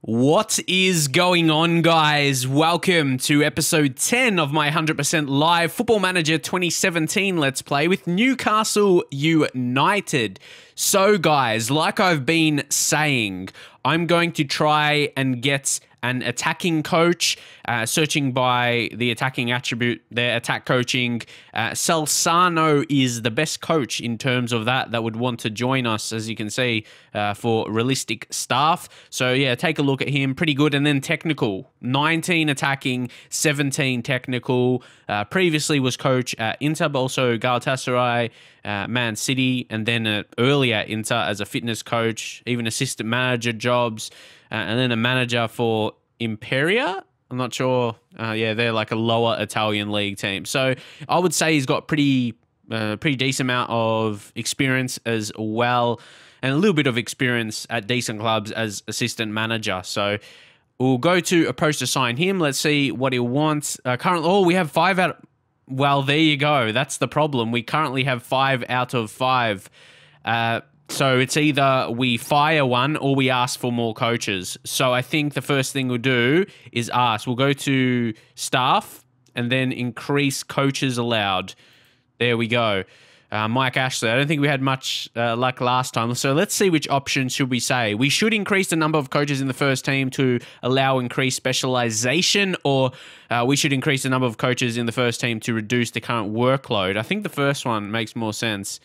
What is going on, guys? Welcome to episode 10 of my 100% live Football Manager 2017 Let's Play with Newcastle United. So, guys, like I've been saying, I'm going to try and get an attacking coach, searching by the attacking attribute, their attack coaching. Salsano is the best coach in terms of that would want to join us, as you can see, for realistic staff. So yeah, take a look at him. Pretty good. And then technical, 19 attacking, 17 technical. Previously was coach at Inter, but also Galatasaray, Man City, and then earlier Inter as a fitness coach, even assistant manager jobs. And then a manager for Imperia. I'm not sure. Yeah, they're like a lower Italian league team. So I would say he's got pretty decent amount of experience as well, and a little bit of experience at decent clubs as assistant manager. So we'll go to approach to sign him. Let's see what he wants. Currently, we have 5 out. Well, there you go. That's the problem. We currently have 5 out of 5. So it's either we fire one or we ask for more coaches. So I think the first thing we'll do is ask. We'll go to staff and then increase coaches allowed. There we go. Mike Ashley. I don't think we had much luck last time. So let's see which option should we say. We should increase the number of coaches in the first team to allow increased specialization, or we should increase the number of coaches in the first team to reduce the current workload. I think the first one makes more sense.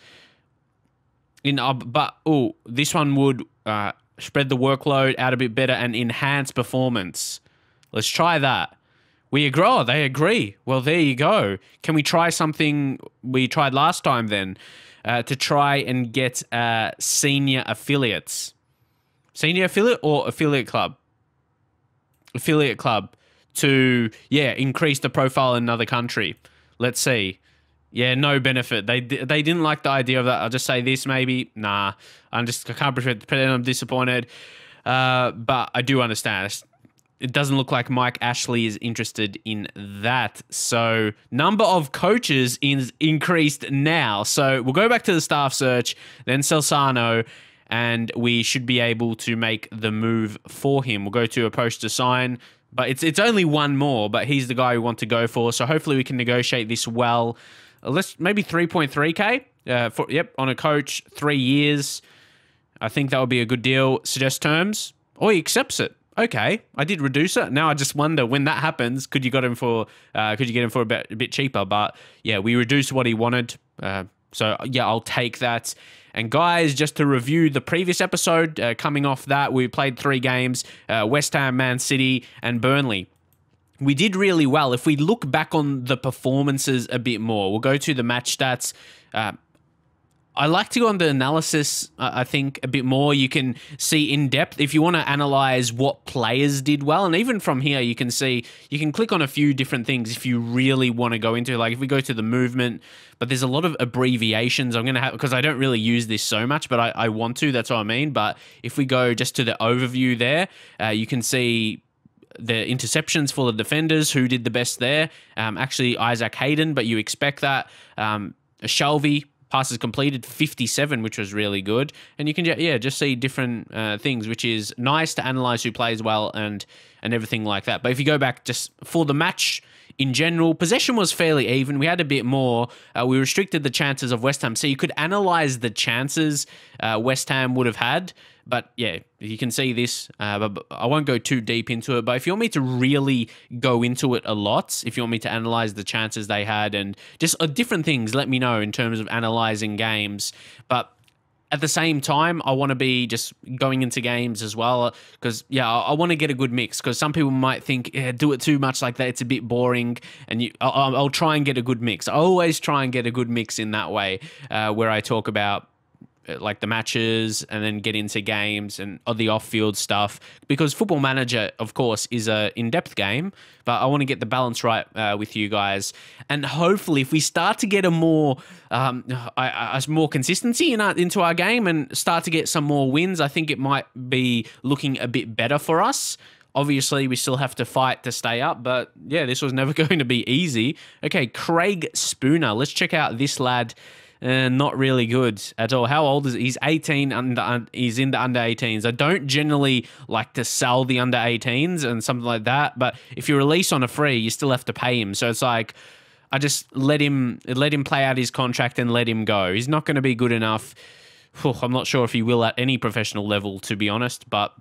This one would spread the workload out a bit better and enhance performance. Let's try that. We agree. Oh, they agree. Well, there you go. Can we try something we tried last time then? To try and get senior affiliates. Senior affiliate or affiliate club? Affiliate club to, increase the profile in another country. Let's see. Yeah, no benefit. They didn't like the idea of that. I'll just say this maybe. Nah, I can't pretend I'm disappointed. But I do understand. It doesn't look like Mike Ashley is interested in that. So number of coaches is increased now. So we'll go back to the staff search, then Salsano, and we should be able to make the move for him. We'll go to approach to sign. But it's only one more, but he's the guy we want to go for. So hopefully we can negotiate this well. Let's maybe 3.3k on a coach, 3 years. I think that would be a good deal. Suggest terms. Oh, he accepts it. Okay, I did reduce it. Now I just wonder when that happens. Could you get him for a bit cheaper? But yeah, we reduced what he wanted. So yeah, I'll take that. And guys, just to review the previous episode, coming off that, we played 3 games: West Ham, Man City, and Burnley. We did really well. If we look back on the performances a bit more, we'll go to the match stats. I like to go on the analysis, I think, a bit more. You can see in depth if you want to analyze what players did well. And even from here, you can see, you can click on a few different things if you really want to go into, like if we go to the movement, but there's a lot of abbreviations I'm going to have, because I don't really use this so much, but I want to, that's what I mean. But if we go just to the overview there, you can see the interceptions for the defenders, who did the best there. Actually, Isaac Hayden, but you expect that. Shelby, passes completed, 57, which was really good. And you can just see different things, which is nice to analyze who plays well and everything like that. But if you go back just for the match in general, possession was fairly even. We had a bit more. We restricted the chances of West Ham. So you could analyze the chances West Ham would have had. But yeah, you can see this. But I won't go too deep into it. But if you want me to really go into it a lot, if you want me to analyze the chances they had and just different things, let me know in terms of analyzing games. But at the same time, I want to be just going into games as well, because, I want to get a good mix, because some people might think, do it too much like that, it's a bit boring, and I'll try and get a good mix. I always try and get a good mix in that way, where I talk about like the matches and then get into games and the off-field stuff, because Football Manager, of course, is a in-depth game, but I want to get the balance right with you guys. And hopefully if we start to get a more consistency into our game and start to get some more wins, I think it might be looking a bit better for us. Obviously, we still have to fight to stay up, but yeah, this was never going to be easy. Okay, Craig Spooner. Let's check out this lad. Not really good at all. How old is he? He's 18, he's in the under 18s. I don't generally like to sell the under 18s and something like that, but if you release on a free, you still have to pay him. So it's like, I just let him play out his contract and let him go. He's not going to be good enough. I'm not sure if he will at any professional level, to be honest, but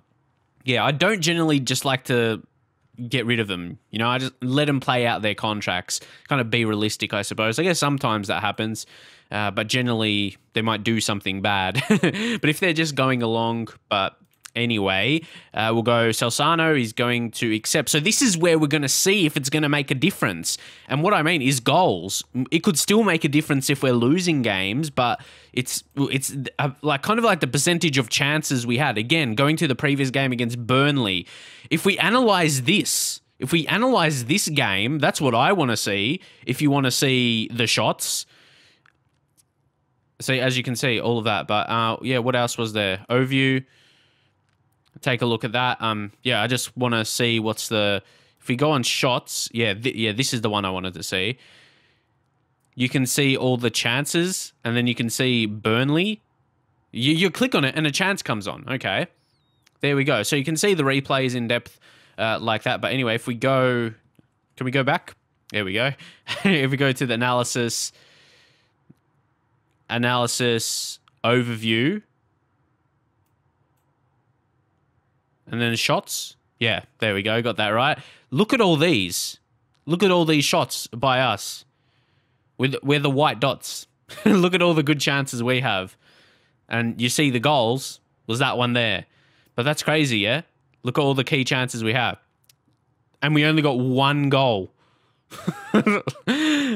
yeah, I don't generally just like to get rid of them. You know, I just let them play out their contracts, kind of be realistic, I suppose. I guess sometimes that happens, but generally they might do something bad. But if they're just going along, but anyway, we'll go Salsano. He's going to accept. So this is where we're going to see if it's going to make a difference. And what I mean is goals. It could still make a difference if we're losing games, but it's like kind of like the percentage of chances we had. Again, going to the previous game against Burnley. If we analyze this game, that's what I want to see. If you want to see the shots. See, as you can see, all of that. But yeah, what else was there? Overview. Take a look at that. Yeah, I just want to see what's the... If we go on shots, yeah, this is the one I wanted to see. You can see all the chances, and then you can see Burnley. You click on it, and a chance comes on. Okay, there we go. So you can see the replays in depth like that. But anyway, if we go... Can we go back? There we go. If we go to the analysis, overview... And then shots. Yeah, there we go. Got that right. Look at all these. Look at all these shots by us. We're the white dots. Look at all the good chances we have. And you see the goals. Was that one there? But that's crazy, yeah? Look at all the key chances we have. And we only got one goal.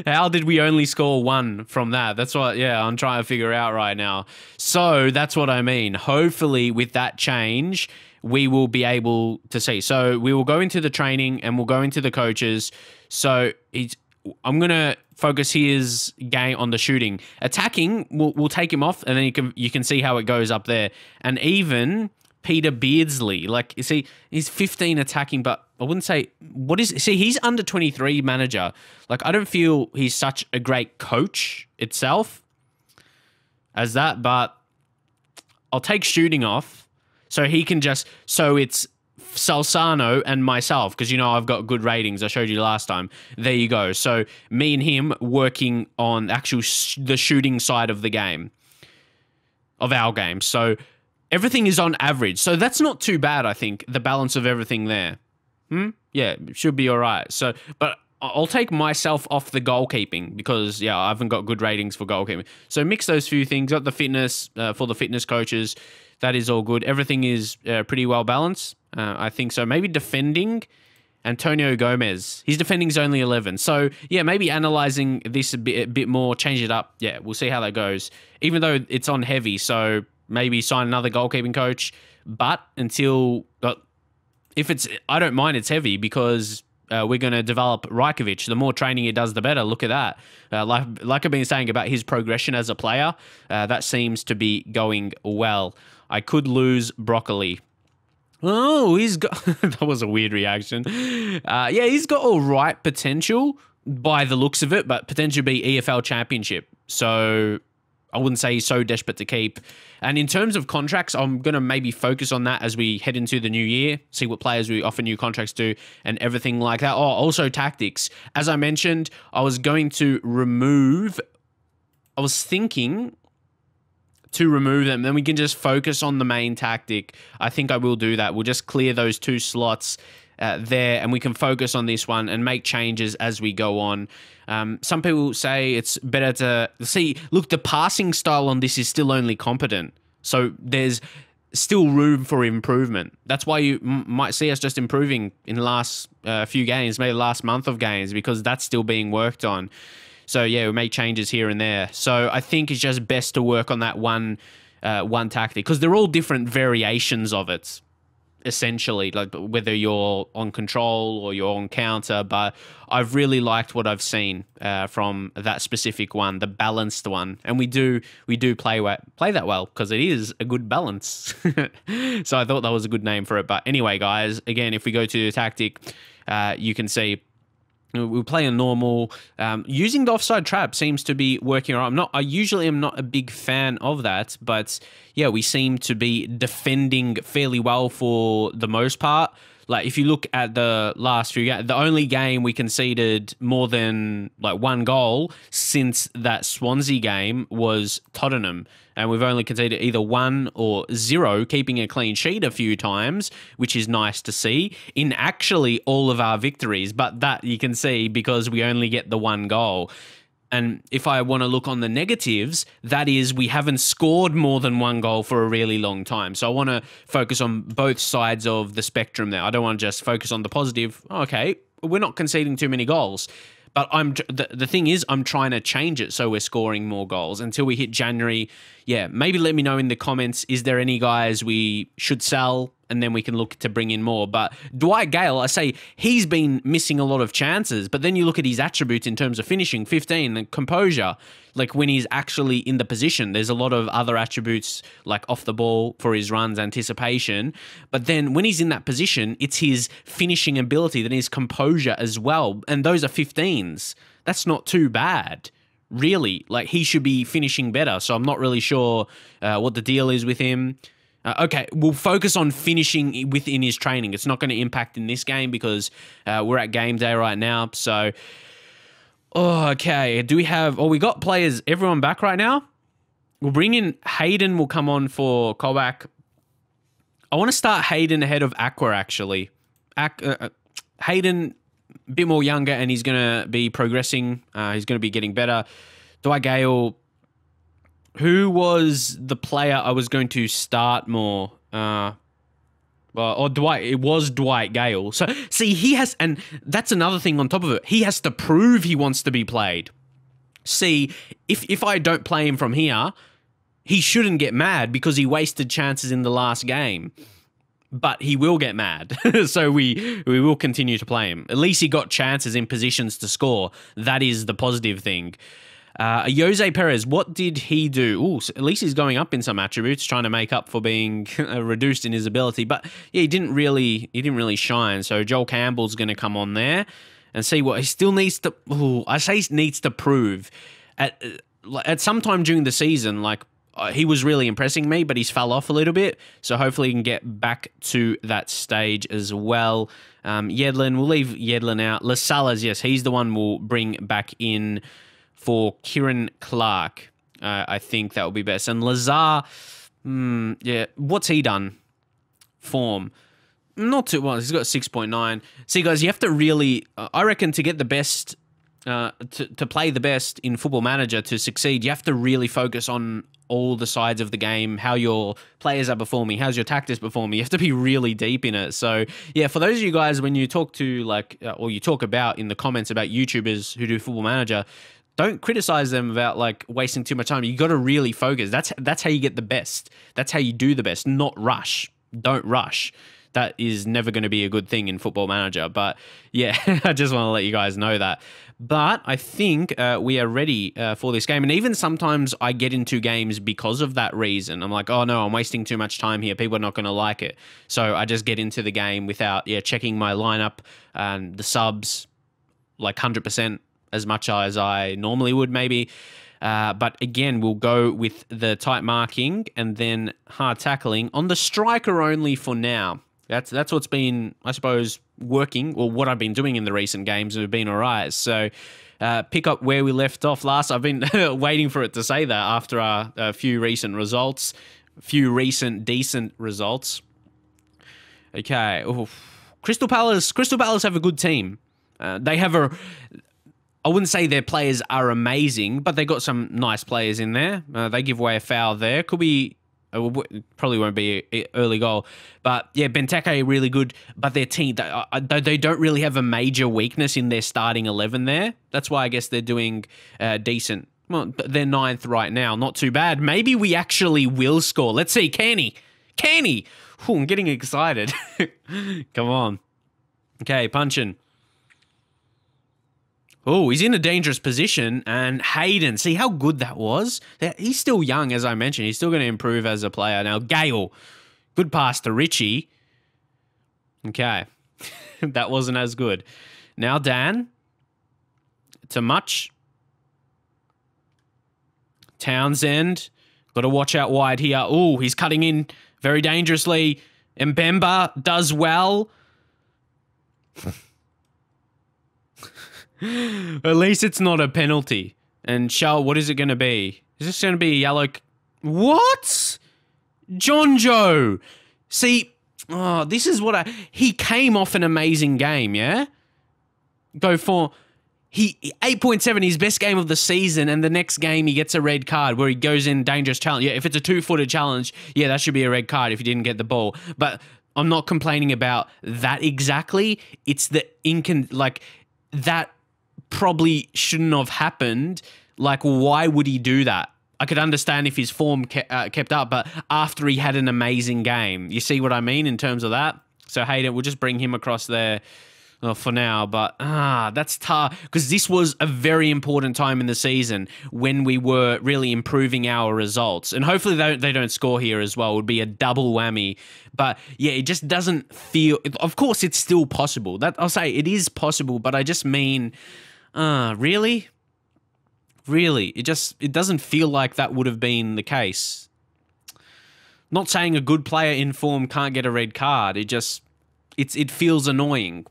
How did we only score one from that? That's what, yeah, I'm trying to figure out right now. So that's what I mean. Hopefully with that change, we will be able to see. So we will go into the training and we'll go into the coaches. So I'm going to focus his game on the shooting. Attacking, we'll take him off, and then you can see how it goes up there. And even Peter Beardsley, like, you see, he's 15 attacking, but I wouldn't say, see, he's under 23 manager. Like, I don't feel he's such a great coach itself as that, but I'll take shooting off. So he can just, so it's Salsano and myself, because, you know, I've got good ratings. I showed you last time. There you go. So me and him working on actual the shooting side of the game, of our game. So everything is on average. So that's not too bad, I think, the balance of everything there. Yeah, it should be all right. So, but I'll take myself off the goalkeeping because, yeah, I haven't got good ratings for goalkeeping. So mix those few things. Got the fitness for the fitness coaches. That is all good. Everything is pretty well balanced. I think so. Maybe defending, Antonio Gomez. His defending's only 11. So, yeah, maybe analysing this a bit more, change it up. Yeah, we'll see how that goes. Even though it's on heavy, so maybe sign another goalkeeping coach. But until... if it's... I don't mind it's heavy because... we're going to develop Rajkovic. The more training he does, the better. Look at that. Like I've been saying about his progression as a player, that seems to be going well. I could lose Broccoli. Oh, he's got... that was a weird reaction. Yeah, he's got all right potential by the looks of it, but potential to be EFL Championship. So... I wouldn't say he's so desperate to keep. And in terms of contracts, I'm going to maybe focus on that as we head into the new year, see what players we offer new contracts to and everything like that. Oh, also tactics. As I mentioned, I was thinking to remove them. Then we can just focus on the main tactic. I think I will do that. We'll just clear those two slots there, and we can focus on this one and make changes as we go on. Some people say it's better to see. Look, the passing style on this is still only competent, so there's still room for improvement. That's why you might see us just improving in the last few games, maybe the last month of games, because that's still being worked on. So yeah, we make changes here and there. So I think it's just best to work on that one tactic, because they're all different variations of it. Essentially, like whether you're on control or you're on counter, but I've really liked what I've seen from that specific one, the balanced one, and we do play that well because it is a good balance. So I thought that was a good name for it. But anyway, guys, again, if we go to the tactic, you can see We play a normal. Using the offside trap seems to be working all right. I usually am not a big fan of that, but yeah, we seem to be defending fairly well for the most part. Like, if you look at the last few games, the only game we conceded more than like one goal since that Swansea game was Tottenham. And we've only conceded either 1 or 0, keeping a clean sheet a few times, which is nice to see in actually all of our victories. But that you can see because we only get the 1 goal. And if I want to look on the negatives, that is, we haven't scored more than 1 goal for a really long time. So I want to focus on both sides of the spectrum there. I don't want to just focus on the positive. Okay, we're not conceding too many goals. But the thing is, I'm trying to change it so we're scoring more goals until we hit January. Yeah, maybe let me know in the comments, is there any guys we should sell? And then we can look to bring in more. But Dwight Gale, I say, he's been missing a lot of chances. But then you look at his attributes in terms of finishing, 15, and composure. Like, when he's actually in the position, there's a lot of other attributes, like off the ball for his runs, anticipation. But then when he's in that position, it's his finishing ability, then his composure as well. And those are 15s. That's not too bad, really. Like, he should be finishing better. So I'm not really sure what the deal is with him. Okay, we'll focus on finishing within his training. It's not going to impact in this game because we're at game day right now. So, okay. Do we have... we got players, everyone back right now? We'll bring in Hayden, will come on for Kovac. I want to start Hayden ahead of Aqua, actually. Hayden, a bit more younger, and he's going to be progressing. He's going to be getting better. Dwight Gale... Who was the player I was going to start more? Dwight. It was Dwight Gale. So, see, he has... And that's another thing on top of it. He has to prove he wants to be played. See, if I don't play him from here, he shouldn't get mad because he wasted chances in the last game. But he will get mad. So we will continue to play him. At least he got chances in positions to score. That is the positive thing. Jose Perez, what did he do? Ooh, so at least he's going up in some attributes, trying to make up for being reduced in his ability. But yeah, he didn't really shine. So Joel Campbell's going to come on there and see what he still needs to. Ooh, I say he needs to prove at some time during the season. Like, he was really impressing me, but he's fell off a little bit. So hopefully he can get back to that stage as well. Yedlin, we'll leave Yedlin out. Lasalas, yes, he's the one we'll bring back in for Kieran Clark. I think that would be best. And Lazar, yeah, what's he done? Form. Not too well. He's got 6.9. See, guys, you have to really... I reckon to get the best... to play the best in Football Manager, to succeed, you have to really focus on all the sides of the game, how your players are performing, how's your tactics performing. You have to be really deep in it. So, yeah, for those of you guys, when you talk to, like, or you talk about in the comments about YouTubers who do Football Manager... Don't criticize them about, like, wasting too much time. You got to really focus. That's how you get the best. That's how you do the best. Not rush. Don't rush. That is never going to be a good thing in Football Manager. But yeah, I just want to let you guys know that. But I think we are ready for this game. And even sometimes I get into games because of that reason. I'm like, oh no, I'm wasting too much time here. People are not going to like it. So I just get into the game without checking my lineup and the subs like 100%. As much as I normally would, maybe. But again, we'll go with the tight marking and then hard tackling on the striker only for now. That's what's been, I suppose, working, or what I've been doing in the recent games have been all right. So pick up where we left off last. I've been waiting for it to say that after a few recent results, decent results. Okay. Oof. Crystal Palace have a good team. They have I wouldn't say their players are amazing, but they got some nice players in there. They give away a foul there. Could be, probably won't be an early goal. But yeah, Benteke really good. But their team, they don't really have a major weakness in their starting 11 there. That's why I guess they're doing decent. Well, they're 9th right now. Not too bad. Maybe we actually will score. Let's see. Canny. Ooh, I'm getting excited. Come on. Okay, punching. Oh, he's in a dangerous position. And Hayden, see how good that was? He's still young, as I mentioned. He's still going to improve as a player. Now, Gale, good pass to Richie. Okay. That wasn't as good. Now, Dan. to much. Townsend. Got to watch out wide here. Oh, he's cutting in very dangerously. Mbemba does well. At least it's not a penalty. And Shell, what is it going to be? Is this going to be a yellow? What? John Joe. See, this is what he came off an amazing game, yeah? Go for... 8.7, his best game of the season, and the next game he gets a red card where he goes in dangerous challenge. Yeah, if it's a 2-footed challenge, yeah, that should be a red card if he didn't get the ball. But I'm not complaining about that exactly. It's the that probably shouldn't have happened. Like, why would he do that? I could understand if his form kept up, but after he had an amazing game. You see what I mean in terms of that? So Hayden, we'll just bring him across there. For now, but that's tough because this was a very important time in the season when we were really improving our results, and hopefully they don't score here as well. It would be a double whammy, but yeah, it just doesn't feel. Of course, it's still possible. That I'll say it is possible, but I just mean, really, it doesn't feel like that would have been the case. Not saying a good player in form can't get a red card. It feels annoying.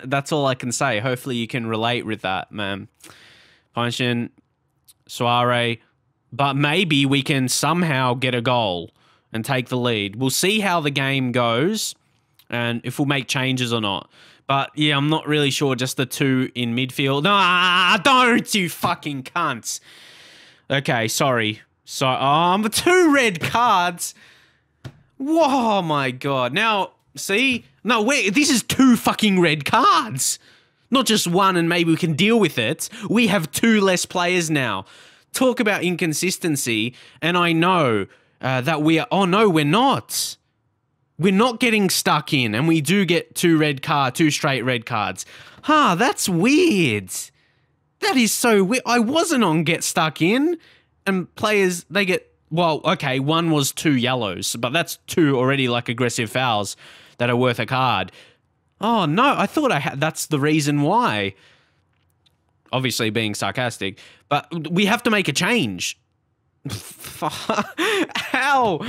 That's all I can say. Hopefully you can relate with that, man. Function, Soare. But maybe we can somehow get a goal and take the lead. We'll see how the game goes and if we'll make changes or not. But yeah, I'm not really sure. Just the two in midfield. Nah, don't you fucking cunts. Okay, sorry. So, the 2 red cards. Whoa, my God. Now, see... No, this is 2 fucking red cards. Not just 1 and maybe we can deal with it. We have 2 less players now. Talk about inconsistency. And I know that we are... Oh, no, we're not. We're not getting stuck in. And we do get 2 straight red cards. That's weird. That is so weird. I wasn't on get stuck in. And players, they get... Well, okay, 1 was 2 yellows. But that's 2 already like aggressive fouls that are worth a card. Oh, no, I thought that's the reason why. Obviously being sarcastic. But we have to make a change. How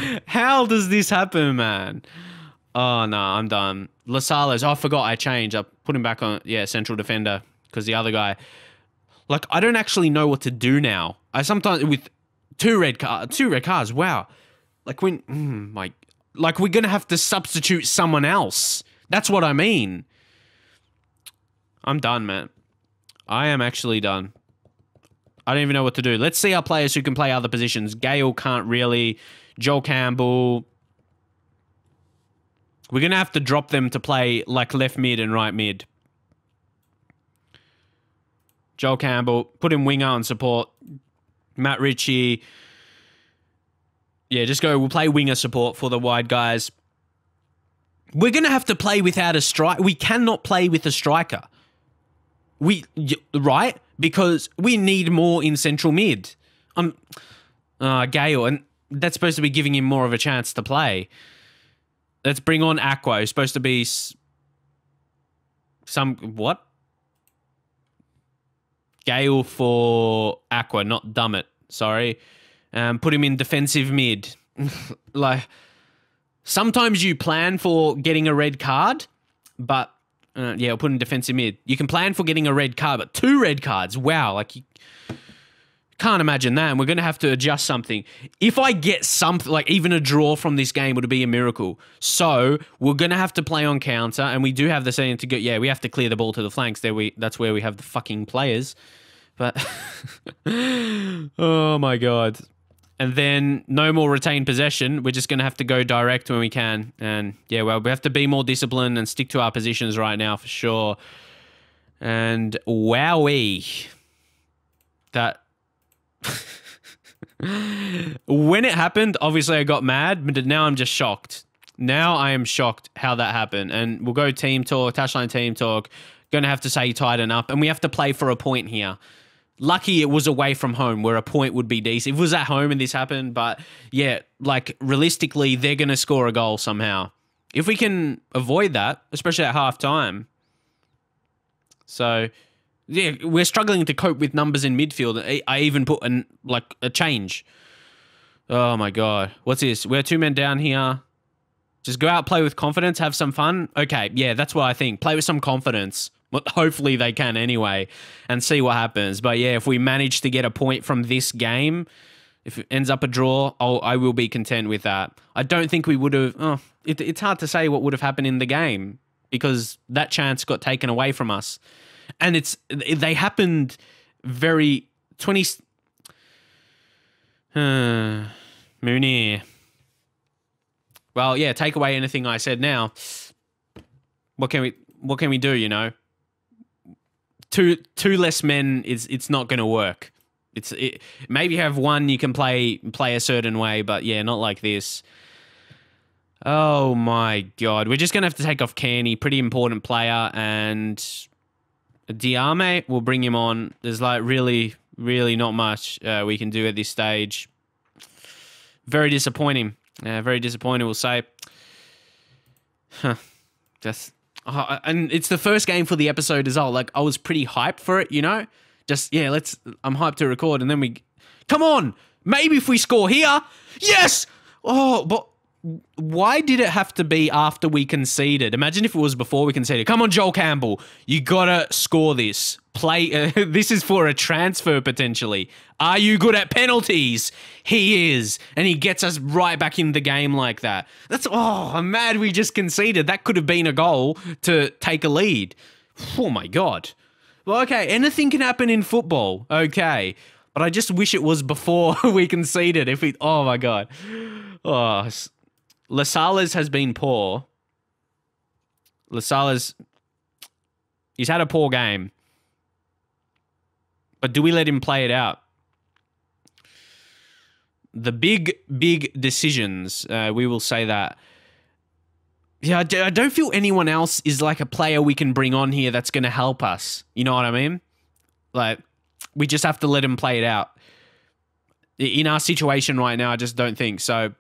does this happen, man? Oh, no, I'm done. Lasales, I forgot I changed. I put him back on, central defender. Because the other guy... Like, I don't actually know what to do now. I sometimes... With 2 red cards, wow. Like, when... Like, we're going to have to substitute someone else. That's what I mean. I'm done, man. I am actually done. I don't even know what to do. Let's see our players who can play other positions. Gale can't really. Joel Campbell. We're going to have to drop them to play, like, left mid and right mid. Joel Campbell. Put him winger on support. Matt Ritchie... Yeah, just go. We'll play winger support for the wide guys. We're going to have to play without a striker. We cannot play with a striker. Right? Because we need more in central mid. Gale, and that's supposed to be giving him more of a chance to play. Let's bring on Aqua, who's supposed to be what? Gale for Aqua, not Dummett. Sorry. Put him in defensive mid. Like, sometimes you plan for getting a red card, but I'll put in defensive mid. You can plan for getting a red card, but 2 red cards, wow, like you can't imagine that. And we're going to have to adjust something. If I get something, like even a draw from this game would be a miracle. So we're going to have to play on counter, and we do have the setting to go. Yeah, we have to clear the ball to the flanks. That's where we have the fucking players. But oh my God. And then no more retained possession. We're just going to have to go direct when we can. And yeah, well, we have to be more disciplined and stick to our positions right now for sure. And wowee. That... When it happened, obviously I got mad, but now I'm just shocked. Now I am shocked how that happened. And we'll go team talk, touchline team talk. Going to have to say tighten up. And we have to play for a point here. Lucky it was away from home where a point would be decent. If it was at home and this happened, but yeah, like realistically, they're going to score a goal somehow. If we can avoid that, especially at half time. So Yeah, we're struggling to cope with numbers in midfield. I even put a change. Oh my God. What's this? We're 2 men down here. Just go out, play with confidence, have some fun. Okay, yeah, that's what I think. Play with some confidence. Well, hopefully they can anyway, and see what happens. But yeah, if we manage to get a point from this game, if it ends up a draw, I will be content with that. I don't think we would have... Oh, it's hard to say what would have happened in the game because that chance got taken away from us. And they happened very... Munir. Well, yeah, take away anything I said now. What can we do, you know? Two less men, it's not going to work. Maybe have one you can play a certain way, but yeah, not like this. Oh my God. We're just going to have to take off Kearney, pretty important player, and Diame, we'll bring him on. There's like really not much we can do at this stage. Very disappointing. Very disappointing, we'll say. Huh. Just... and it's the first game for the episode as well. Like, I was pretty hyped for it, you know? Just, yeah, I'm hyped to record, and then we... Come on! Maybe if we score here! Yes! Oh, but why did it have to be after we conceded? Imagine if it was before we conceded. Come on, Joel Campbell. You gotta score this. This is for a transfer, potentially. Are you good at penalties? He is. And he gets us right back in the game like that. I'm mad we just conceded. That could have been a goal to take a lead. Oh my God. Well, okay, anything can happen in football. Okay. But I just wish it was before we conceded. Oh my God. Oh, Lasala's has been poor. He's had a poor game. But do we let him play it out? The big decisions, we will say that. Yeah, I don't feel anyone else is like a player we can bring on here that's going to help us. You know what I mean? Like, we just have to let him play it out. In our situation right now, I just don't think so.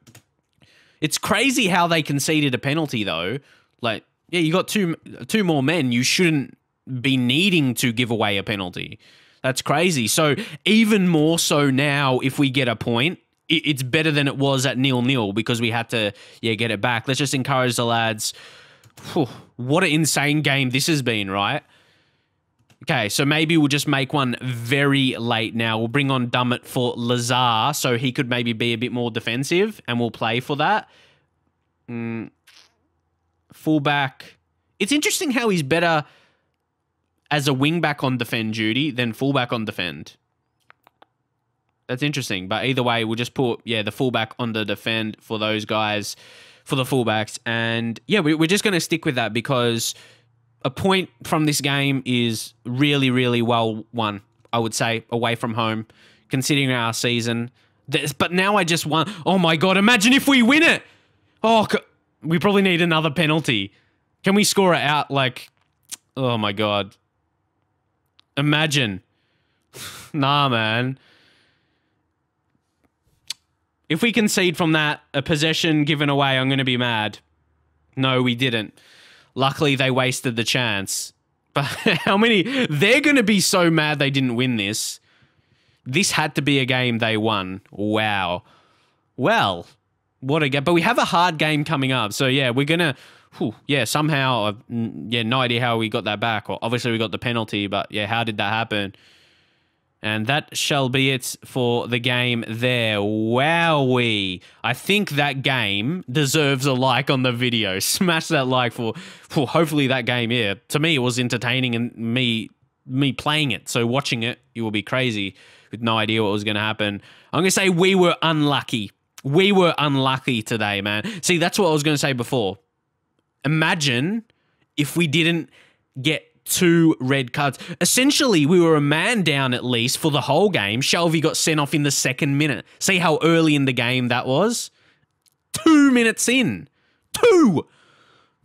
It's crazy how they conceded a penalty, though. Like, yeah, you got two more men. You shouldn't be needing to give away a penalty. That's crazy. So even more so now, if we get a point, it's better than it was at 0-0 because we had to, get it back. Let's just encourage the lads. Whew, what an insane game this has been, right? Okay, so maybe we'll just make one very late now. We'll bring on Dummett for Lazar so he could maybe be a bit more defensive, and we'll play for that. Fullback. It's interesting how he's better as a wing-back on defend duty than fullback on defend. That's interesting, but either way, we'll just put, the fullback on the defend for those guys, for the fullbacks. And, we're just going to stick with that because a point from this game is really well won, I would say, away from home, considering our season. But now I just want... Oh, my God, imagine if we win it! Oh, we probably need another penalty. Can we score it out, like... Oh, my God. Imagine. Nah, man. If we concede from that, a possession given away, I'm going to be mad. No, we didn't. Luckily, they wasted the chance. But how many... They're going to be so mad they didn't win this. This had to be a game they won. Wow. Well, what a game. But we have a hard game coming up. So, yeah, we're going to... somehow... no idea how we got that back. Well, obviously, we got the penalty, but, how did that happen? And that shall be it for the game there. Wowee. I think that game deserves a like on the video. Smash that like for hopefully that game, To me, it was entertaining and me playing it. So watching it, you will be crazy with no idea what was going to happen. I'm going to say we were unlucky. We were unlucky today, man. See, that's what I was going to say before. Imagine if we didn't get 2 red cards. Essentially, we were a man down at least for the whole game. Shelby got sent off in the 2nd minute. See how early in the game that was? 2 minutes in. 2!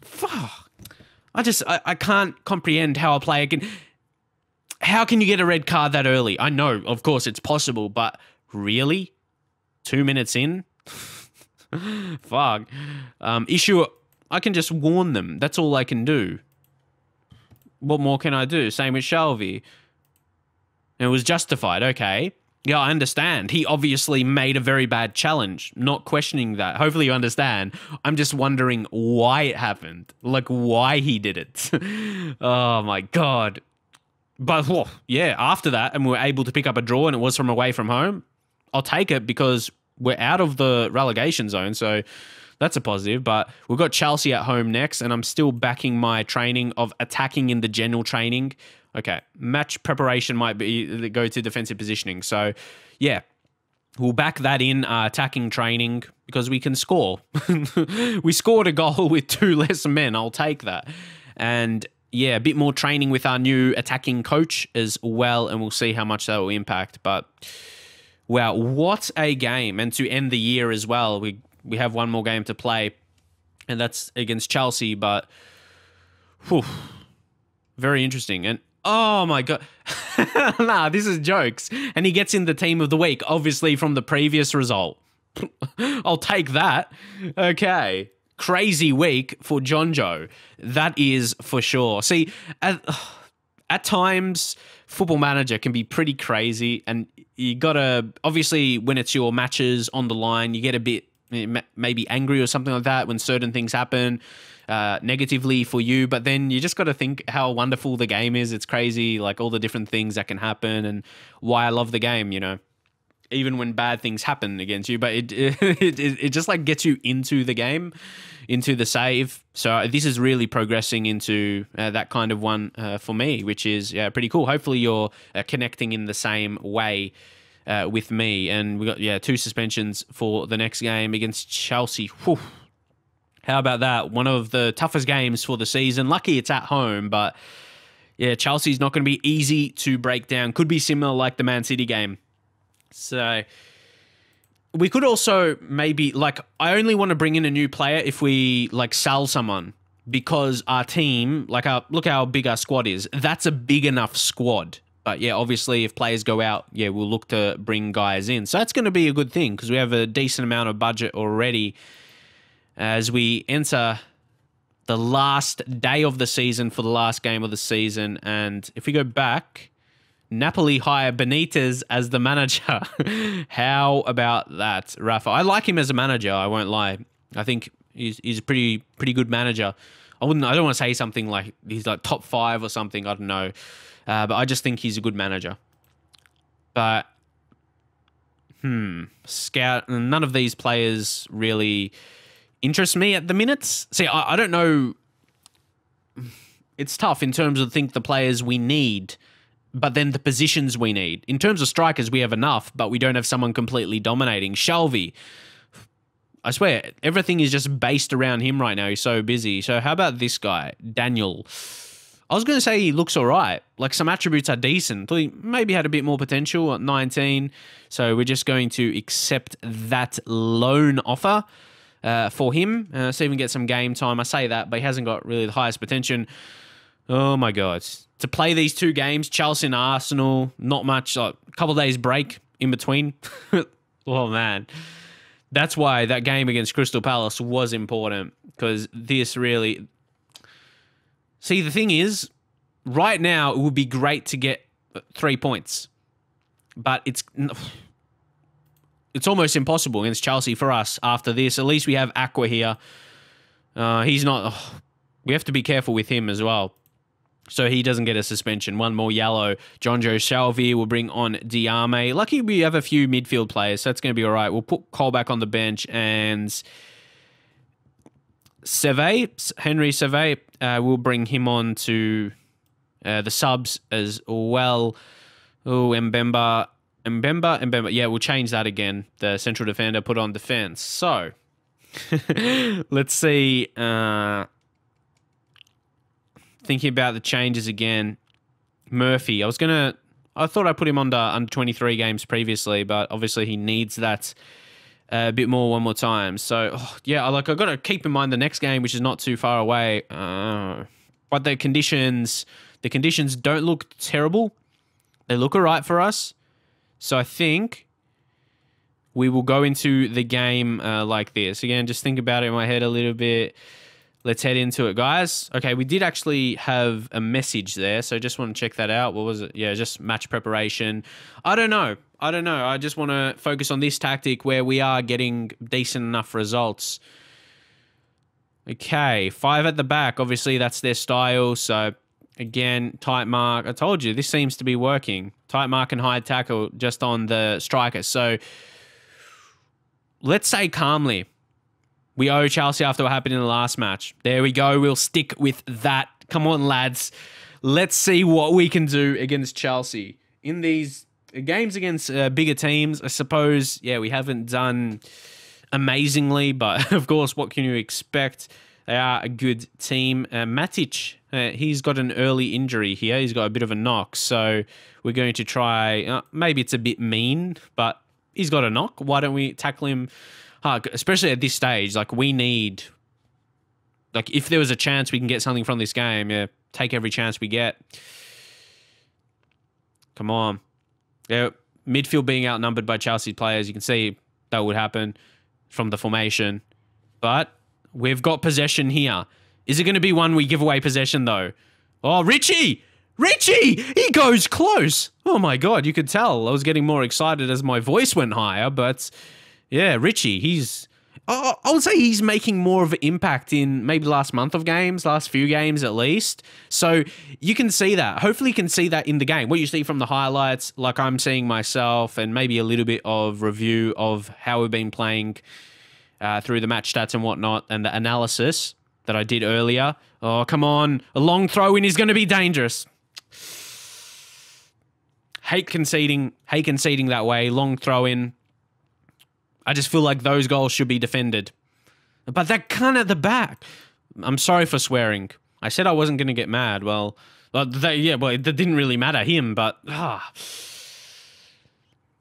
Fuck. I can't comprehend how a player can... How can you get a red card that early? I know, of course, it's possible, but really? 2 minutes in? Fuck. Issue... I can just warn them. That's all I can do. What more can I do? Same with Shelby. And it was justified. Okay. Yeah, I understand. He obviously made a very bad challenge. Not questioning that. Hopefully you understand. I'm just wondering why it happened. Like, why he did it. Oh, my God. But, whoa, yeah, after that, and we were able to pick up a draw, and it was from away from home, I'll take it because we're out of the relegation zone, so that's a positive. But we've got Chelsea at home next, and I'm still backing my training of attacking in the general training. Okay, match preparation might be go to defensive positioning. So, yeah, we'll back that in attacking training because we can score. We scored a goal with 2 less men. I'll take that. And, yeah, a bit more training with our new attacking coach as well, and we'll see how much that will impact. But, wow, what a game. And to end the year as well, we have one more game to play, and that's against Chelsea. But, whew, very interesting. And, oh my God. Nah, this is jokes. And he gets in the team of the week, obviously from the previous result. I'll take that. Okay. Crazy week for John Joe. That is for sure. See, at times, Football Manager can be pretty crazy. And you got to, obviously, when it's your matches on the line, you get a bit maybe angry or something like that when certain things happen. Negatively for you, but then you just got to think how wonderful the game is. It's crazy, like all the different things that can happen and why I love the game, you know, even when bad things happen against you, but it just like gets you into the game, into the save. So this is really progressing into that kind of one for me, which is pretty cool. Hopefully you're connecting in the same way with me. And we got 2 suspensions for the next game against Chelsea. Whew. How about that? One of the toughest games for the season. Lucky it's at home, but yeah, Chelsea's not going to be easy to break down. Could be similar like the Man City game. So we could also maybe, like, I only want to bring in a new player if we, like, sell someone because our team, like, look how big our squad is. That's a big enough squad. But yeah, obviously if players go out, yeah, we'll look to bring guys in. So that's going to be a good thing because we have a decent amount of budget already as we enter the last day of the season for the last game of the season. And if we go back, Napoli hire Benitez as the manager. How about that, Rafa? I like him as a manager, I won't lie. I think he's a pretty good manager. I don't want to say something like he's like top 5 or something, I don't know. But I just think he's a good manager. But, Scout, none of these players really interest me at the minute. See, I don't know. It's tough in terms of the players we need, but then the positions we need. In terms of strikers, we have enough, but we don't have someone completely dominating. Shelby, I swear, everything is just based around him right now. He's so busy. So how about this guy, Daniel? I was going to say he looks all right. Like, some attributes are decent. He maybe had a bit more potential at 19. So we're just going to accept that loan offer for him. See if we can get some game time. I say that, but he hasn't got really the highest potential. Oh, my God. To play these 2 games, Chelsea and Arsenal, not much, like a couple of days break in between. Oh, man. That's why that game against Crystal Palace was important, because this really... See, the thing is, right now, it would be great to get 3 points, but it's almost impossible against Chelsea for us after this. At least we have Aqua here. He's not... we have to be careful with him as well, so he doesn't get a suspension. 1 more yellow. John Joe Shelvey will bring on Diame. Lucky we have a few midfield players, so that's going to be all right. We'll put Cole back on the bench, and Henry Seve, we'll bring him on to the subs as well. Oh, Mbemba. Yeah, we'll change that again. The central defender put on defense. So, let's see. Thinking about the changes again. Murphy. I thought I put him under 23 games previously, but obviously he needs that a bit more one more time. So, yeah, I've got to keep in mind the next game, which is not too far away. But the conditions don't look terrible. They look all right for us. So I think we will go into the game like this. Again, just think about it in my head a little bit. Let's head into it, guys. Okay, we did actually have a message there, so just want to check that out. What was it? Yeah, just match preparation. I don't know. I just want to focus on this tactic where we are getting decent enough results. Okay, 5 at the back. Obviously, that's their style. So, again, tight mark. I told you, this seems to be working. Tight mark and high tackle just on the striker. So, let's say calmly, we owe Chelsea after what happened in the last match. There we go. We'll stick with that. Come on, lads. Let's see what we can do against Chelsea. In these games against bigger teams, I suppose, yeah, we haven't done amazingly, but of course, what can you expect? They are a good team. Matic, he's got an early injury here. He's got a bit of a knock, so we're going to try, maybe it's a bit mean, but he's got a knock. Why don't we tackle him hard? Especially at this stage, like we need, like if there was a chance we can get something from this game, yeah, take every chance we get. Come on. Yeah, midfield being outnumbered by Chelsea players, you can see that would happen from the formation. But we've got possession here. Is it going to be one we give away possession, though? Oh, Richie! Richie! He goes close! Oh, my God, you could tell. I was getting more excited as my voice went higher, but yeah, Richie, he's... I would say he's making more of an impact in maybe last month of games, last few games at least. So you can see that. Hopefully you can see that in the game. What you see from the highlights, like I'm seeing myself, and maybe a little bit of review of how we've been playing through the match stats and whatnot, and the analysis that I did earlier. Oh, come on. A long throw-in is going to be dangerous. Hate conceding that way. Long throw-in. I just feel like those goals should be defended. But that cunt at the back. I'm sorry for swearing. I said I wasn't going to get mad. Well, it didn't really matter him, but... I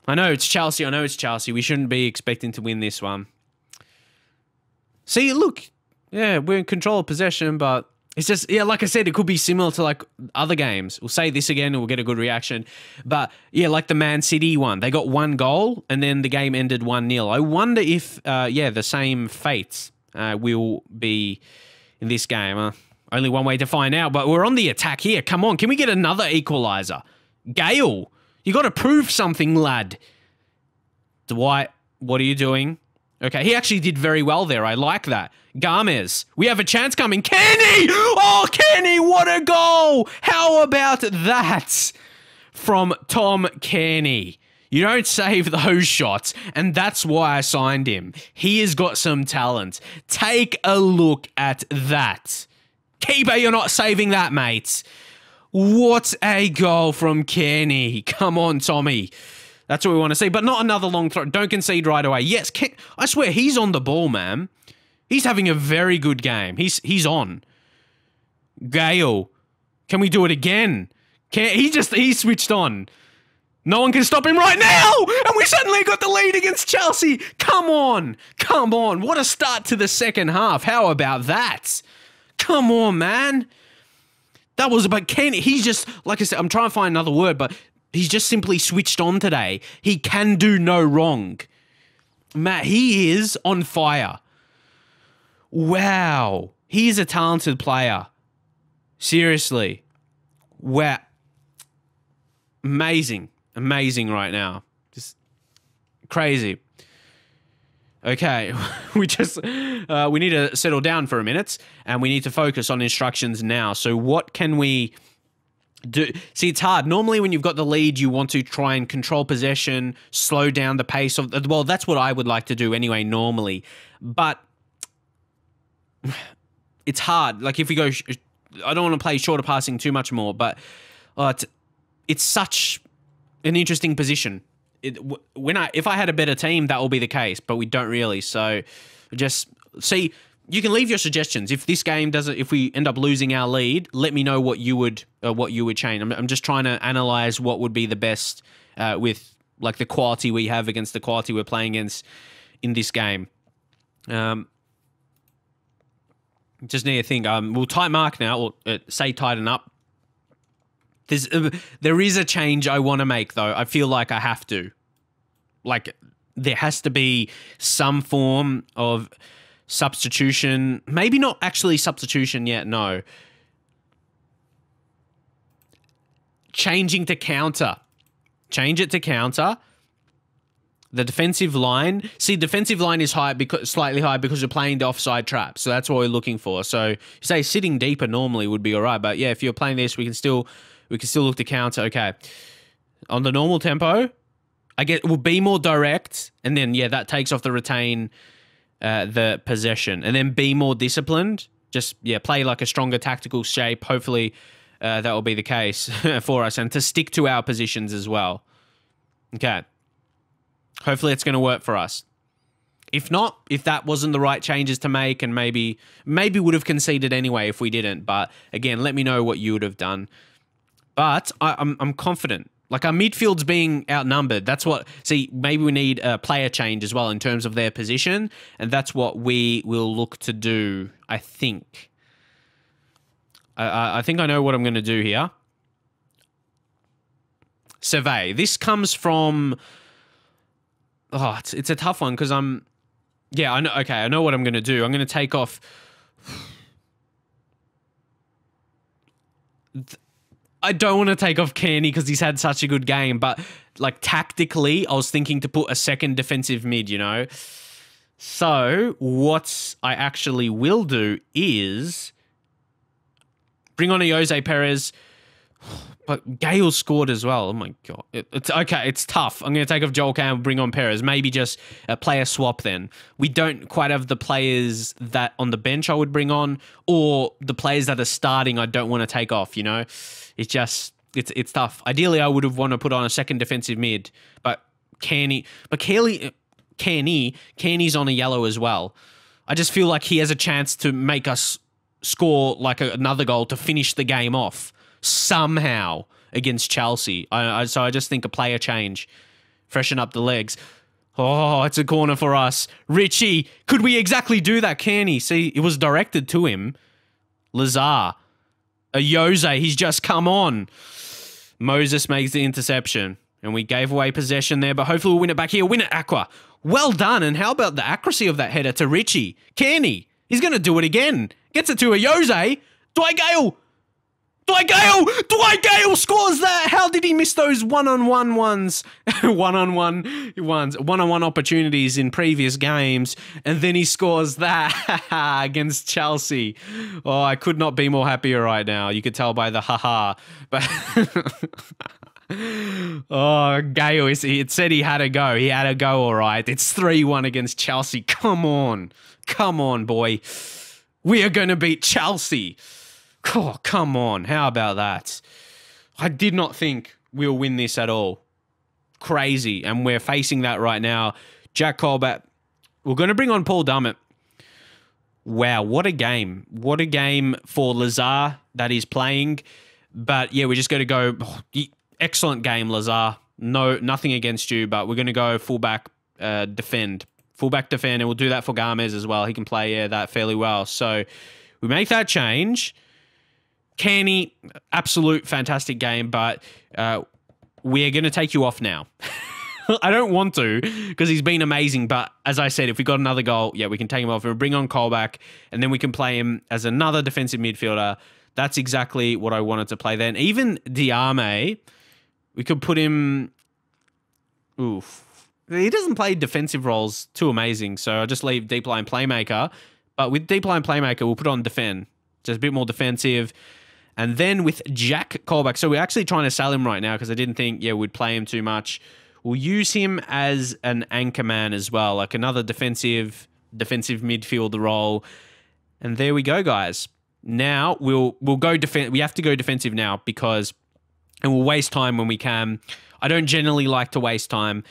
know it's Chelsea. We shouldn't be expecting to win this one. See, look. Yeah, we're in control of possession, but... It's just, yeah, like I said, it could be similar to like other games. We'll say this again and we'll get a good reaction. But yeah, like the Man City one. They got 1 goal and then the game ended 1-0. I wonder if, the same fate will be in this game. Only one way to find out, but we're on the attack here. Come on, can we get another equaliser? Gale, you got to prove something, lad. Dwight, what are you doing? Okay, he actually did very well there. I like that. Gomez, we have a chance coming. Kenny! Oh, Kenny, what a goal! How about that from Tom Kenny? You don't save those shots, and that's why I signed him. He has got some talent. Take a look at that. Keeper, you're not saving that, mate. What a goal from Kenny. Come on, Tommy. That's what we want to see, but not another long throw. Don't concede right away. Yes, I swear, he's on the ball, man. He's having a very good game. He's on. Gale, can we do it again? He switched on. No one can stop him right now, and we suddenly got the lead against Chelsea. Come on. What a start to the second half. How about that? Come on, man. That was about Kenny. He's just, like I said, I'm trying to find another word, but he's just simply switched on today. He can do no wrong. Matt, he is on fire. Wow. He is a talented player. Seriously. Wow. Amazing right now. Just crazy. Okay, we need to settle down for a minute, and we need to focus on instructions now. So what can we do? See, it's hard. Normally when you've got the lead, you want to try and control possession, slow down the pace of... Well, that's what I would like to do anyway, normally. But it's hard. Like, if we go... I don't want to play shorter passing too much more, but it's such an interesting position. If I had a better team, that will be the case, but we don't really. So just see, you can leave your suggestions. If this game doesn't, if we end up losing our lead, let me know what you would change. I'm just trying to analyze what would be the best with like the quality we have against the quality we're playing against in this game. Just need to think. We'll tight mark now, or say tighten up. There is a change I want to make, though. I feel like I have to. Like, there has to be some form of Substitution. Maybe not actually substitution yet, no. Changing to counter. Change it to counter. The defensive line. See, defensive line is high because slightly high because you're playing the offside trap. So that's what we're looking for. So you say sitting deeper normally would be all right. But yeah, if you're playing this, we can still look to counter. Okay. On the normal tempo, we'll be more direct. And then, yeah, that takes off the retain the possession. And then be more disciplined. Just, yeah, play like a stronger tactical shape. Hopefully that will be the case for us. And to stick to our positions as well. Okay. Hopefully it's going to work for us. If not, if that wasn't the right changes to make, and maybe would have conceded anyway if we didn't. But again, let me know what you would have done. But I'm confident. Like, our midfield's being outnumbered. That's what... See, maybe we need a player change as well in terms of their position. And that's what we will look to do, I think. I think I know what I'm going to do here. Survey. This comes from... Oh, it's a tough one because I'm... Yeah, I know. Okay, I know what I'm going to do. I'm going to take off... I don't want to take off Kearney because he's had such a good game, but like tactically, I was thinking to put a second defensive mid, you know? So what I actually will do is bring on a Jose Perez... But Gale scored as well. Oh, my God. It's okay. It's tough. I'm going to take off Joel Campbell, bring on Perez. Maybe just a player swap then. We don't quite have the players that on the bench I would bring on, or the players that are starting I don't want to take off, you know? It's just, it's tough. Ideally, I would have wanted to put on a second defensive mid, but Kearney's on a yellow as well. I just feel like he has a chance to make us score like another goal to finish the game off. Somehow against Chelsea. So I just think a player change. Freshen up the legs. Oh, it's a corner for us. Richie, could we exactly do that? Kearney, see, it was directed to him. Lazar. A Jose, he's just come on. Moses makes the interception. And we gave away possession there, but hopefully we'll win it back here. Win it, Aqua. Well done. And how about the accuracy of that header to Richie? Kearney, he's going to do it again. Gets it to a Jose. Dwight Gale. Dwight Gale scores that. How did he miss those one-on-one ones? One-on-one opportunities in previous games. And then he scores that against Chelsea. Oh, I could not be more happier right now. You could tell by the haha. But oh, Gale, it said he had a go. He had a go, all right. It's 3-1 against Chelsea. Come on. Come on, boy. We are going to beat Chelsea. Oh, come on. How about that? I did not think we'll win this at all. Crazy. And we're facing that right now. Jack Colbert. We're going to bring on Paul Dummett. Wow, what a game. What a game for Lazar that he's playing. But yeah, we're just going to go... Oh, excellent game, Lazar. No, nothing against you, but we're going to go fullback defend. Fullback defend, and we'll do that for Gomez as well. He can play that fairly well. So we make that change. Kearney, absolute fantastic game, but we're going to take you off now. I don't want to because he's been amazing, but as I said, if we got another goal, yeah, we can take him off. We'll bring on Colback, and then we can play him as another defensive midfielder. That's exactly what I wanted to play then. Even Diame, we could put him... Oof. He doesn't play defensive roles too amazing, so I'll just leave deep line playmaker. But with deep line playmaker, we'll put on defend. Just a bit more defensive. And then with Jack Colback, so we're actually trying to sell him right now because I didn't think, yeah, we'd play him too much. We'll use him as an anchor man as well, like another defensive midfielder role. And there we go, guys. Now we'll go defense. We have to go defensive now because, and we'll waste time when we can. I don't generally like to waste time.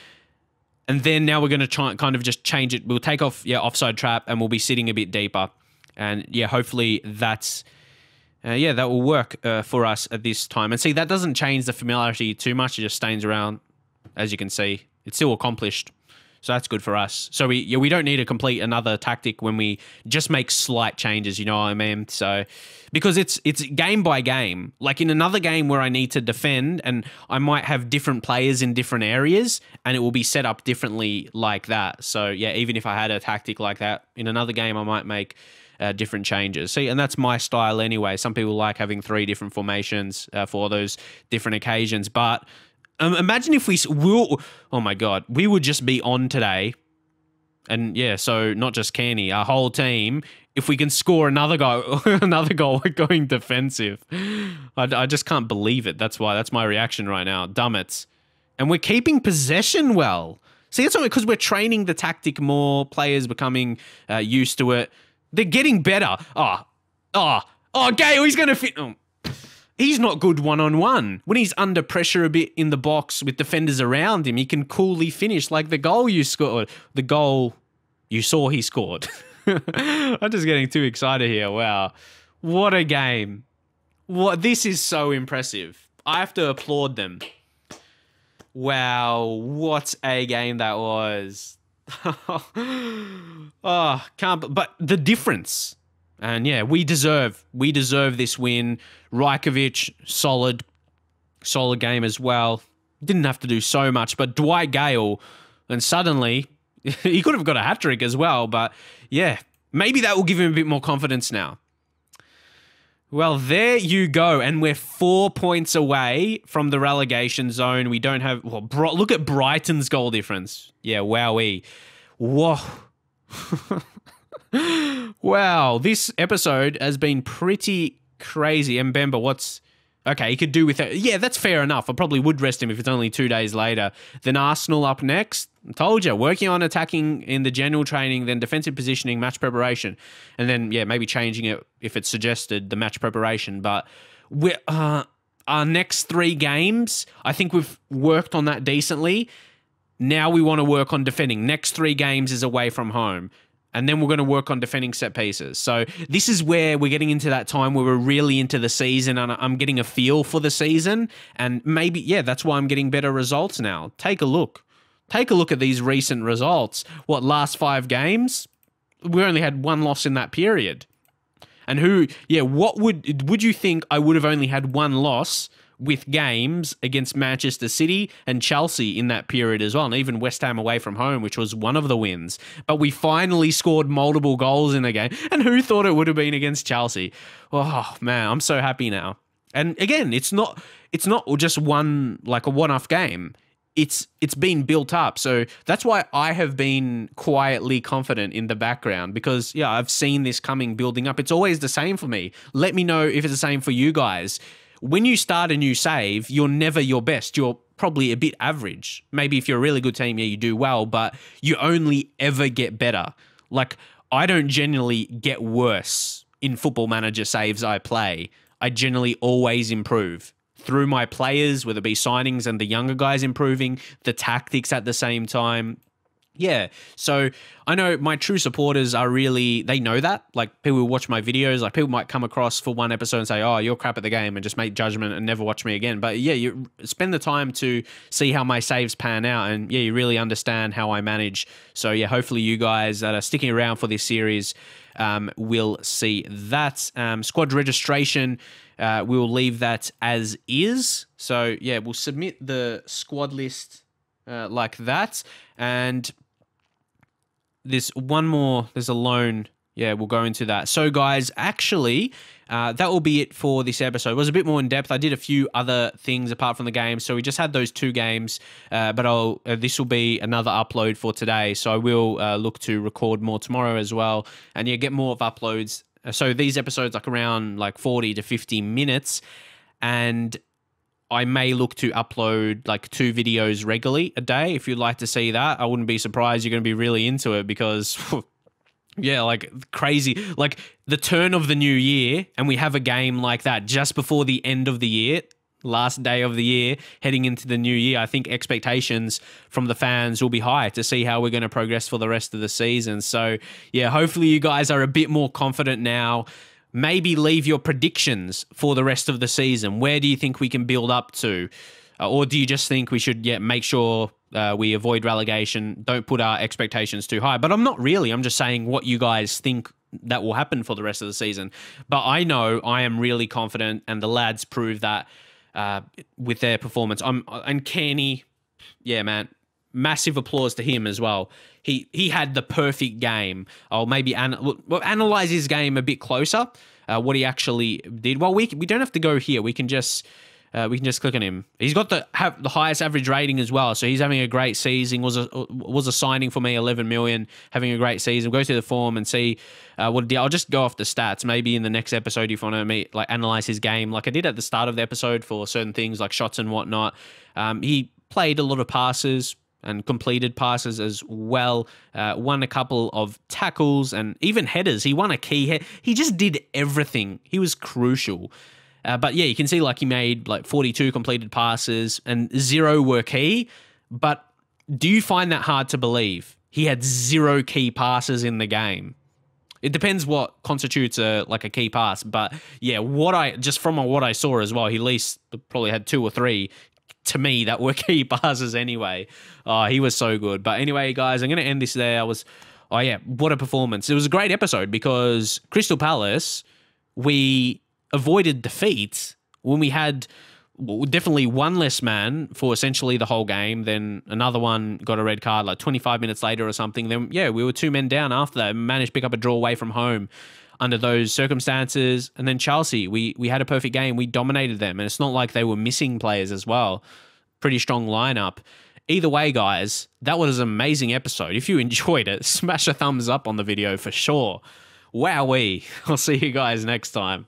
And then now we're going to try kind of just change it. We'll take off, yeah, offside trap, and we'll be sitting a bit deeper. And yeah, hopefully that's... yeah, that will work for us at this time. And see, that doesn't change the familiarity too much. It just stains around, as you can see. It's still accomplished. So that's good for us. So we don't need to complete another tactic when we just make slight changes, you know what I mean? So because it's game by game. Like in another game where I need to defend and I might have different players in different areas and it will be set up differently like that. So yeah, even if I had a tactic like that in another game, I might make different changes. See, and that's my style anyway. Some people like having 3 different formations for those different occasions, but imagine if oh my God, we would just be on today. And yeah, so not just Canny, our whole team, if we can score another goal, we're going defensive. I just can't believe it. That's my reaction right now. Dummits. And we're keeping possession well. See, it's only because we're training the tactic more, players becoming used to it. They're getting better. Gale, he's going to fit. Oh. He's not good one-on-one. When he's under pressure a bit in the box with defenders around him, he can coolly finish like the goal you scored. The goal you saw he scored. I'm just getting too excited here. Wow. What a game. This is so impressive. I have to applaud them. Wow. What a game that was. But the difference. And yeah, we deserve this win. Rajkovic, solid game as well. Didn't have to do so much, but Dwight Gale, and suddenly he could have got a hat-trick as well, but yeah, maybe that will give him a bit more confidence now. Well, there you go, and we're 4 points away from the relegation zone. We don't have... Well, look at Brighton's goal difference. Yeah, wowee. Whoa. Wow, this episode has been pretty crazy. And Mbemba, what's... Okay, he could do with it. Yeah, that's fair enough. I probably would rest him if it's only 2 days later. Then Arsenal up next. I told you, working on attacking in the general training, then defensive positioning, match preparation. And then, yeah, maybe changing it if it's suggested, the match preparation. But we're, our next 3 games, I think we've worked on that decently. Now we want to work on defending. Next 3 games is away from home. And then we're going to work on defending set pieces. So this is where we're getting into that time where we're really into the season and I'm getting a feel for the season. And maybe, yeah, that's why I'm getting better results now. Take a look. Take a look at these recent results. Last 5 games? We only had 1 loss in that period. And what would you think I would have only had 1 loss with games against Manchester City and Chelsea in that period as well, and even West Ham away from home, which was one of the wins. But we finally scored multiple goals in the game, and who thought it would have been against Chelsea? Oh man, I'm so happy now. And again, it's not just a one-off game. It's been built up. So that's why I have been quietly confident in the background, because yeah, I've seen this coming, building up. It's always the same for me. Let me know if it's the same for you guys. When you start a new save, you're never your best. You're probably a bit average. Maybe if you're a really good team, yeah, you do well, but you only ever get better. Like, I don't generally get worse in Football Manager saves I play. I generally always improve through my players, whether it be signings and the younger guys improving, the tactics at the same time. Yeah, so I know my true supporters are really, they know that. Like, people who watch my videos, like people might come across for one episode and say, oh, you're crap at the game, and just make judgment and never watch me again. But yeah, you spend the time to see how my saves pan out, and yeah, you really understand how I manage. So yeah, hopefully you guys that are sticking around for this series will see that. Squad registration, we'll leave that as is. So yeah, we'll submit the squad list like that. And there's one more, there's a loan. Yeah, we'll go into that. So guys, actually, that will be it for this episode. It was a bit more in depth. I did a few other things apart from the game. So we just had those 2 games, but this will be another upload for today. So I will look to record more tomorrow as well. And yeah, get more of uploads. So these episodes like around 40 to 50 minutes. And I may look to upload 2 videos regularly a day. If you'd like to see that, I wouldn't be surprised. You're going to be really into it because, yeah, crazy. The turn of the new year, and we have a game like that just before the end of the year, last day of the year, heading into the new year. I think expectations from the fans will be high to see how we're going to progress for the rest of the season. So, yeah, hopefully you guys are a bit more confident now. Maybe leave your predictions for the rest of the season. Where do you think we can build up to? Or do you just think we should make sure we avoid relegation, don't put our expectations too high? But I'm not really. I'm just saying what you guys think that will happen for the rest of the season. But I know I am really confident, and the lads prove that with their performance. And Kenny, yeah, man, massive applause to him as well. He had the perfect game. I'll maybe analyze his game a bit closer. What he actually did. Well, we don't have to go here. We can just click on him. He's got the highest average rating as well, so he's having a great season. Was a signing for me, 11 million, having a great season. Go through the form and see what he did. I'll just go off the stats. Maybe in the next episode, if you want to analyze his game, like I did at the start of the episode for certain things like shots and whatnot. He played a lot of passes and completed passes as well. Won a couple of tackles and even headers. He won a key head. He just did everything. He was crucial. But yeah, you can see like he made like 42 completed passes and 0 were key. But do you find that hard to believe? He had 0 key passes in the game. It depends what constitutes a key pass. But yeah, from what I saw as well, he at least probably had 2 or 3 to me that were key passes anyway. He was so good. But anyway, guys, I'm going to end this there. What a performance. It was a great episode because Crystal Palace, we avoided defeat when we had definitely one less man for essentially the whole game. Then another one got a red card like 25 minutes later or something. Then, yeah, we were 2 men down after that and managed to pick up a draw away from home under those circumstances. And then Chelsea, we had a perfect game. We dominated them. And it's not like they were missing players as well. Pretty strong lineup. Either way, guys, that was an amazing episode. If you enjoyed it, smash a thumbs up on the video for sure. Wowee. I'll see you guys next time.